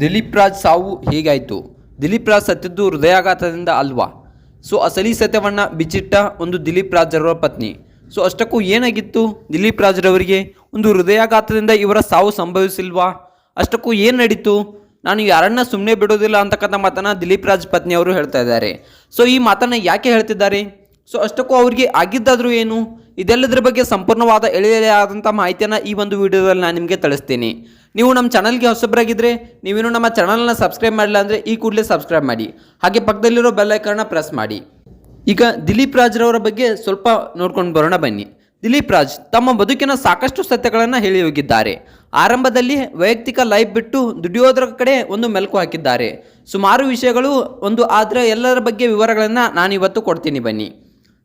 ದಿಲೀಪ್ ರಾಜ್ ಸಾವು ಹೇಗಾಯಿತು? ದಿಲೀಪ್ ರಾಜ್ ಸತ್ತಿದ್ದು ಹೃದಯಾಘಾತದಿಂದ ಅಲ್ವಾ? ಅಸಲಿ ಸತ್ಯವನ್ನು ಬಿಚ್ಚಿಟ್ಟ ಒಂದು ದಿಲೀಪ್ ರಾಜ್ರವರ ಪತ್ನಿ. ಅಷ್ಟಕ್ಕೂ ಏನಾಗಿತ್ತು ದಿಲೀಪ್ ರಾಜ್ರವರಿಗೆ? ಒಂದು ಹೃದಯಾಘಾತದಿಂದ ಇವರ ಸಾವು ಸಂಭವಿಸಿಲ್ವಾ? ಅಷ್ಟಕ್ಕೂ ಏನು ನಡೀತು? ನಾನು ಯಾರನ್ನ ಸುಮ್ಮನೆ ಬಿಡೋದಿಲ್ಲ ಅಂತಕ್ಕಂಥ ಮಾತನ್ನು ದಿಲೀಪ್ ರಾಜ್ ಪತ್ನಿಯವರು ಹೇಳ್ತಾ ಇದ್ದಾರೆ. ಈ ಮಾತನ್ನು ಯಾಕೆ ಹೇಳ್ತಿದ್ದಾರೆ? ಅಷ್ಟಕ್ಕೂ ಅವರಿಗೆ ಆಗಿದ್ದಾದರೂ ಏನು? ಇದೆಲ್ಲದರ ಬಗ್ಗೆ ಸಂಪೂರ್ಣವಾದ ಎಳೆಯಾದಂಥ ಮಾಹಿತಿಯನ್ನು ಈ ಒಂದು ವಿಡಿಯೋದಲ್ಲಿ ನಾನು ನಿಮಗೆ ತಿಳಿಸ್ತೀನಿ. ನೀವು ನಮ್ಮ ಚಾನಲ್ಗೆ ಹೊಸಬರಾಗಿದ್ದರೆ, ನೀವೇನು ನಮ್ಮ ಚಾನಲ್ನ ಸಬ್ಸ್ಕ್ರೈಬ್ ಮಾಡಿಲ್ಲ ಅಂದರೆ ಈ ಕೂಡಲೇ ಸಬ್ಸ್ಕ್ರೈಬ್ ಮಾಡಿ, ಹಾಗೆ ಪಕ್ಕದಲ್ಲಿರೋ ಬೆಲ್ ಐಕಾನ್ನ ಪ್ರೆಸ್ ಮಾಡಿ. ಈಗ ದಿಲೀಪ್ ರಾಜ್ರವರ ಬಗ್ಗೆ ಸ್ವಲ್ಪ ನೋಡ್ಕೊಂಡು ಬರೋಣ ಬನ್ನಿ. ದಿಲೀಪ್ ರಾಜ್ ತಮ್ಮ ಬದುಕಿನ ಸಾಕಷ್ಟು ಸತ್ಯಗಳನ್ನು ಹೇಳಿ ಹೋಗಿದ್ದಾರೆ. ಆರಂಭದಲ್ಲಿ ವೈಯಕ್ತಿಕ ಲೈಫ್ ಬಿಟ್ಟು ದುಡಿಯೋದರ ಕಡೆ ಒಂದು ಮೆಲುಕು ಹಾಕಿದ್ದಾರೆ. ಸುಮಾರು ವಿಷಯಗಳು ಆದರೆ ಎಲ್ಲರ ಬಗ್ಗೆ ವಿವರಗಳನ್ನು ನಾನು ಇವತ್ತು ಕೊಡ್ತೀನಿ ಬನ್ನಿ.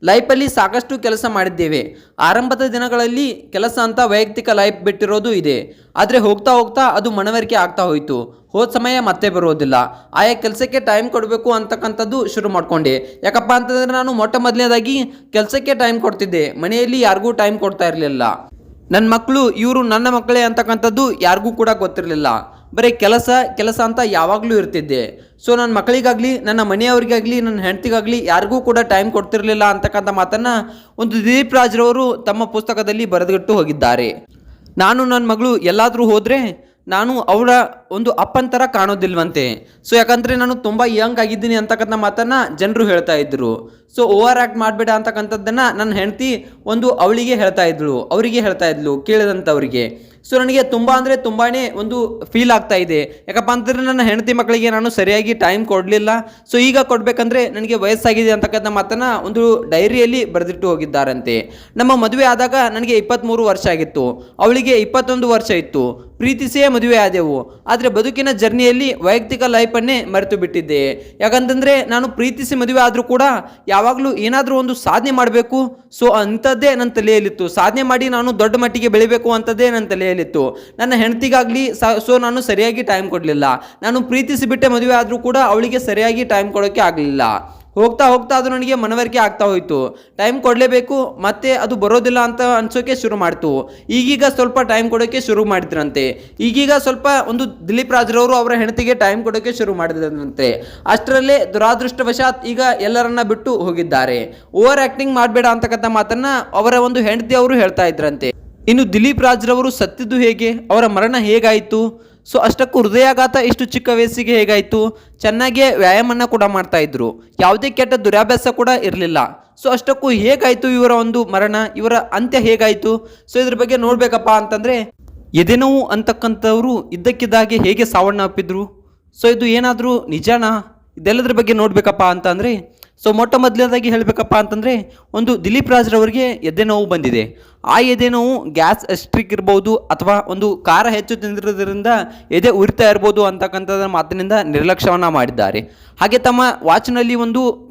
ಲೈಫಲ್ಲಿ ಸಾಕಷ್ಟು ಕೆಲಸ ಮಾಡಿದ್ದೇವೆ. ಆರಂಭದ ದಿನಗಳಲ್ಲಿ ಕೆಲಸ ಅಂತ ವೈಯಕ್ತಿಕ ಲೈಫ್ ಬಿಟ್ಟಿರೋದು ಇದೆ. ಆದರೆ ಹೋಗ್ತಾ ಹೋಗ್ತಾ ಅದು ಮನವರಿಕೆ ಆಗ್ತಾ ಹೋಯಿತು. ಹೋದ ಸಮಯ ಮತ್ತೆ ಬರೋದಿಲ್ಲ. ಆಯಾ ಕೆಲಸಕ್ಕೆ ಟೈಮ್ ಕೊಡಬೇಕು ಅಂತಕ್ಕಂಥದ್ದು ಶುರು ಮಾಡಿಕೊಂಡೆ. ಯಾಕಪ್ಪ ಅಂತಂದರೆ ನಾನು ಮೊದಲನೇದಾಗಿ ಕೆಲಸಕ್ಕೆ ಟೈಮ್ ಕೊಡ್ತಿದ್ದೆ. ಮನೆಯಲ್ಲಿ ಯಾರಿಗೂ ಟೈಮ್ ಕೊಡ್ತಾ ಇರಲಿಲ್ಲ. ನನ್ನ ಮಕ್ಕಳು ಇವರು ನನ್ನ ಮಕ್ಕಳೇ ಅಂತಕ್ಕಂಥದ್ದು ಯಾರಿಗೂ ಕೂಡ ಗೊತ್ತಿರಲಿಲ್ಲ. ಬರೀ ಕೆಲಸ ಅಂತ ಯಾವಾಗಲೂ ಇರ್ತಿದ್ದೆ. ನನ್ನ ಮಕ್ಕಳಿಗಾಗಲಿ, ನನ್ನ ಮನೆಯವರಿಗಾಗಲಿ, ನನ್ನ ಹೆಂಡತಿಗಾಗಲಿ ಯಾರಿಗೂ ಕೂಡ ಟೈಮ್ ಕೊಡ್ತಿರಲಿಲ್ಲ ಅಂತಕ್ಕಂಥ ಮಾತನ್ನು ಒಂದು ದಿಲೀಪ್ ರಾಜ್ರವರು ತಮ್ಮ ಪುಸ್ತಕದಲ್ಲಿ ಬರೆದಿಟ್ಟು ಹೋಗಿದ್ದಾರೆ. ನಾನು ನನ್ನ ಮಗಳು ಎಲ್ಲಾದರೂ ಹೋದರೆ ನಾನು ಅವರ ಒಂದು ಅಪ್ಪಂತರ ಕಾಣೋದಿಲ್ವಂತೆ. ಯಾಕಂದರೆ ನಾನು ತುಂಬ ಯಂಗ್ ಆಗಿದ್ದೀನಿ ಅಂತಕ್ಕಂಥ ಮಾತನ್ನು ಜನರು ಹೇಳ್ತಾ ಇದ್ದರು. ಓವರ್ ಆ್ಯಕ್ಟ್ ಮಾಡಬೇಡ ಅಂತಕ್ಕಂಥದ್ದನ್ನು ನನ್ನ ಹೆಂಡತಿ ಅವಳಿಗೆ ಹೇಳ್ತಾ ಇದ್ಳು, ಅವರಿಗೆ ಹೇಳ್ತಾ ಇದ್ಲು, ಕೇಳಿದಂಥವರಿಗೆ. ನನಗೆ ತುಂಬ ಅಂದರೆ ತುಂಬಾ ಒಂದು ಫೀಲ್ ಆಗ್ತಾ ಇದೆ. ಯಾಕಪ್ಪ ಅಂತಂದರೆ ನನ್ನ ಹೆಂಡತಿ ಮಕ್ಕಳಿಗೆ ನಾನು ಸರಿಯಾಗಿ ಟೈಮ್ ಕೊಡಲಿಲ್ಲ. ಈಗ ಕೊಡಬೇಕಂದ್ರೆ ನನಗೆ ವಯಸ್ಸಾಗಿದೆ ಅಂತಕ್ಕಂಥ ಮಾತನ್ನು ಒಂದು ಡೈರಿಯಲ್ಲಿ ಬರೆದಿಟ್ಟು ಹೋಗಿದ್ದಾರಂತೆ. ನಮ್ಮ ಮದುವೆ ಆದಾಗ ನನಗೆ 23 ವರ್ಷ ಆಗಿತ್ತು, ಅವಳಿಗೆ 21 ವರ್ಷ ಇತ್ತು. ಪ್ರೀತಿಸಿಯೇ ಮದುವೆ ಆದೆವು. ಆದರೆ ಬದುಕಿನ ಜರ್ನಿಯಲ್ಲಿ ವೈಯಕ್ತಿಕ ಲೈಫನ್ನೇ ಮರೆತು ಬಿಟ್ಟಿದ್ದೆ. ಯಾಕಂತಂದರೆ ನಾನು ಪ್ರೀತಿಸಿ ಮದುವೆ ಆದರೂ ಕೂಡ ಯಾವಾಗಲೂ ಏನಾದರೂ ಒಂದು ಸಾಧನೆ ಮಾಡಬೇಕು. ಅಂಥದ್ದೇ ನನ್ನ ತಲೆಯಲ್ಲಿತ್ತು. ಸಾಧನೆ ಮಾಡಿ ನಾನು ದೊಡ್ಡ ಮಟ್ಟಿಗೆ ಬೆಳಿಬೇಕು ಅಂಥದ್ದೇ ನನ್ನ ತಲೆಯಲ್ಲಿತ್ತು. ನನ್ನ ಹೆಂಡತಿಗಾಗಲಿ ನಾನು ಸರಿಯಾಗಿ ಟೈಮ್ ಕೊಡಲಿಲ್ಲ. ನಾನು ಪ್ರೀತಿಸಿ ಬಿಟ್ಟೆ ಮದುವೆ ಆದರೂ ಕೂಡ ಅವಳಿಗೆ ಸರಿಯಾಗಿ ಟೈಮ್ ಕೊಡೋಕ್ಕೆ ಆಗಲಿಲ್ಲ. ಹೋಗ್ತಾ ಹೋಗ್ತಾ ಅದು ನನಗೆ ಮನವರಿಕೆ ಆಗ್ತಾ ಹೋಯಿತು. ಟೈಮ್ ಕೊಡಲೇಬೇಕು, ಮತ್ತೆ ಅದು ಬರೋದಿಲ್ಲ ಅಂತ ಅನ್ಸೋಕೆ ಶುರು ಮಾಡ್ತು. ಈಗೀಗ ಸ್ವಲ್ಪ ಟೈಮ್ ಕೊಡೋಕ್ಕೆ ಶುರು ಮಾಡಿದ್ರಂತೆ. ಈಗೀಗ ಸ್ವಲ್ಪ ಒಂದು ದಿಲೀಪ್ ರಾಜ್ರವರು ಅವರ ಹೆಂಡತಿಗೆ ಟೈಮ್ ಕೊಡೋಕ್ಕೆ ಶುರು ಮಾಡಿದ್ರಂತೆ. ಅಷ್ಟರಲ್ಲೇ ದುರಾದೃಷ್ಟವಶಾತ್ ಈಗ ಎಲ್ಲರನ್ನ ಬಿಟ್ಟು ಹೋಗಿದ್ದಾರೆ. ಓವರ್ ಆ್ಯಕ್ಟಿಂಗ್ ಮಾಡಬೇಡ ಅಂತಕ್ಕಂಥ ಮಾತನ್ನು ಅವರ ಒಂದು ಹೆಂಡತಿ ಅವರು ಹೇಳ್ತಾ ಇದ್ರಂತೆ. ಇನ್ನು ದಿಲೀಪ್ ರಾಜ್ರವರು ಸತ್ತಿದ್ದು ಹೇಗೆ, ಅವರ ಮರಣ ಹೇಗಾಯಿತು, ಅಷ್ಟಕ್ಕೂ ಹೃದಯಾಘಾತ ಇಷ್ಟು ಚಿಕ್ಕ ವಯಸ್ಸಿಗೆ ಹೇಗಾಯಿತು? ಚೆನ್ನಾಗಿಯೇ ವ್ಯಾಯಾಮನ ಕೂಡ ಮಾಡ್ತಾ ಇದ್ರು. ಯಾವುದೇ ಕೆಟ್ಟ ದುರಾಭ್ಯಾಸ ಕೂಡ ಇರಲಿಲ್ಲ. ಅಷ್ಟಕ್ಕೂ ಹೇಗಾಯಿತು ಇವರ ಒಂದು ಮರಣ, ಇವರ ಅಂತ್ಯ ಹೇಗಾಯಿತು? ಇದ್ರ ಬಗ್ಗೆ ನೋಡಬೇಕಪ್ಪ ಅಂತಂದರೆ, ಎದೆನೋವು ಅಂತಕ್ಕಂಥವ್ರು ಇದ್ದಕ್ಕಿದ್ದಾಗೆ ಹೇಗೆ ಸಾವನ್ನಪ್ಪಿದ್ರು? ಇದು ಏನಾದರೂ ನಿಜನಾ? ಇದೆಲ್ಲದ್ರ ಬಗ್ಗೆ ನೋಡಬೇಕಪ್ಪ ಅಂತಂದರೆ, ಮೊದಲನೇದಾಗಿ ಹೇಳಬೇಕಪ್ಪ ಅಂತಂದರೆ, ಒಂದು ದಿಲೀಪ್ ರಾಜ್ರವರಿಗೆ ಎದೆ ನೋವು ಬಂದಿದೆ. ಆ ಎದೆ ನೋವು ಗ್ಯಾಸ್ ಎಸ್ಟ್ರಿಕ್ ಇರ್ಬೋದು, ಅಥವಾ ಒಂದು ಖಾರ ಹೆಚ್ಚು ತಿಂದಿರೋದ್ರಿಂದ ಎದೆ ಉರಿತಾ ಇರ್ಬೋದು ಅಂತಕ್ಕಂಥದ್ರ ಮಾತಿನಿಂದ ನಿರ್ಲಕ್ಷ್ಯವನ್ನು ಮಾಡಿದ್ದಾರೆ. ಹಾಗೆ ತಮ್ಮ ವಾಚ್ನಲ್ಲಿ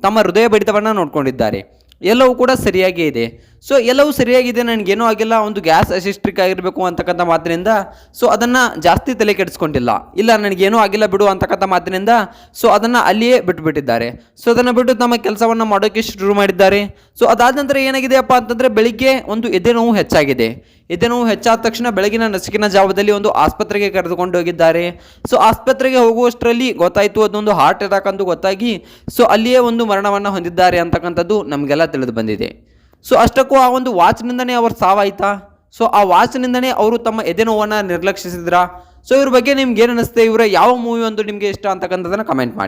ತಮ್ಮ ಹೃದಯ ಬಡಿತವನ್ನು ನೋಡ್ಕೊಂಡಿದ್ದಾರೆ. ಎಲ್ಲವೂ ಕೂಡ ಸರಿಯಾಗೇ ಇದೆ. ಎಲ್ಲವೂ ಸರಿಯಾಗಿದೆ, ನನಗೇನೂ ಆಗಿಲ್ಲ, ಒಂದು ಗ್ಯಾಸ್ ಅಸಿಸ್ಟ್ರಿಕ್ ಆಗಿರಬೇಕು ಅಂತಕ್ಕಂಥ ಮಾತಿನಿಂದ ಅದನ್ನು ಜಾಸ್ತಿ ತಲೆ ಕೆಡಿಸ್ಕೊಂಡಿಲ್ಲ. ಇಲ್ಲ, ನನಗೇನೂ ಆಗಿಲ್ಲ ಬಿಡು ಅಂತಕ್ಕಂಥ ಮಾತಿನಿಂದ ಅದನ್ನು ಅಲ್ಲಿಯೇ ಬಿಟ್ಟುಬಿಟ್ಟಿದ್ದಾರೆ. ಅದನ್ನು ಬಿಟ್ಟು ತಮ್ಮ ಕೆಲಸವನ್ನು ಮಾಡೋಕ್ಕೆ ಶುರು ಮಾಡಿದ್ದಾರೆ. ಅದಾದ ನಂತರ ಏನಾಗಿದೆಯಪ್ಪ ಅಂತಂದರೆ, ಬೆಳಿಗ್ಗೆ ಒಂದು ಎದೆ ನೋವು ಹೆಚ್ಚಾಗಿದೆ. ಎದೆ ನೋವು ಹೆಚ್ಚಾದ ತಕ್ಷಣ ಬೆಳಗಿನ ನಸುಕಿನ ಜಾವದಲ್ಲಿ ಒಂದು ಆಸ್ಪತ್ರೆಗೆ ಕರೆದುಕೊಂಡು ಹೋಗಿದ್ದಾರೆ. ಆಸ್ಪತ್ರೆಗೆ ಹೋಗುವಷ್ಟರಲ್ಲಿ ಗೊತ್ತಾಯಿತು, ಅದೊಂದು ಹಾರ್ಟ್ ಅಟ್ಯಾಕ್ ಅಂತ ಗೊತ್ತಾಗಿ ಅಲ್ಲಿಯೇ ಒಂದು ಮರಣವನ್ನು ಹೊಂದಿದ್ದಾರೆ ಅಂತಕ್ಕಂಥದ್ದು ನಮಗೆಲ್ಲ ತಿಳಿದು ಬಂದಿದೆ. ಅಷ್ಟಕ್ಕೂ ಆ ಒಂದು ವಾಚ್ನಿಂದನೇ ಅವ್ರ ಸಾವಾಯ್ತಾ? ಆ ವಾಚ್ನಿಂದನೇ ಅವರು ತಮ್ಮ ಎದೆ ನೋವನ್ನು ನಿರ್ಲಕ್ಷಿಸಿದ್ರಾ? ಇವ್ರ ಬಗ್ಗೆ ನಿಮ್ಗೆ ಏನು ಅನಿಸುತ್ತೆ? ಇವರ ಯಾವ ಮೂವಿ ನಿಮಗೆ ಇಷ್ಟ ಅಂತಕ್ಕಂಥದ್ದನ್ನು ಕಮೆಂಟ್ ಮಾಡಿ.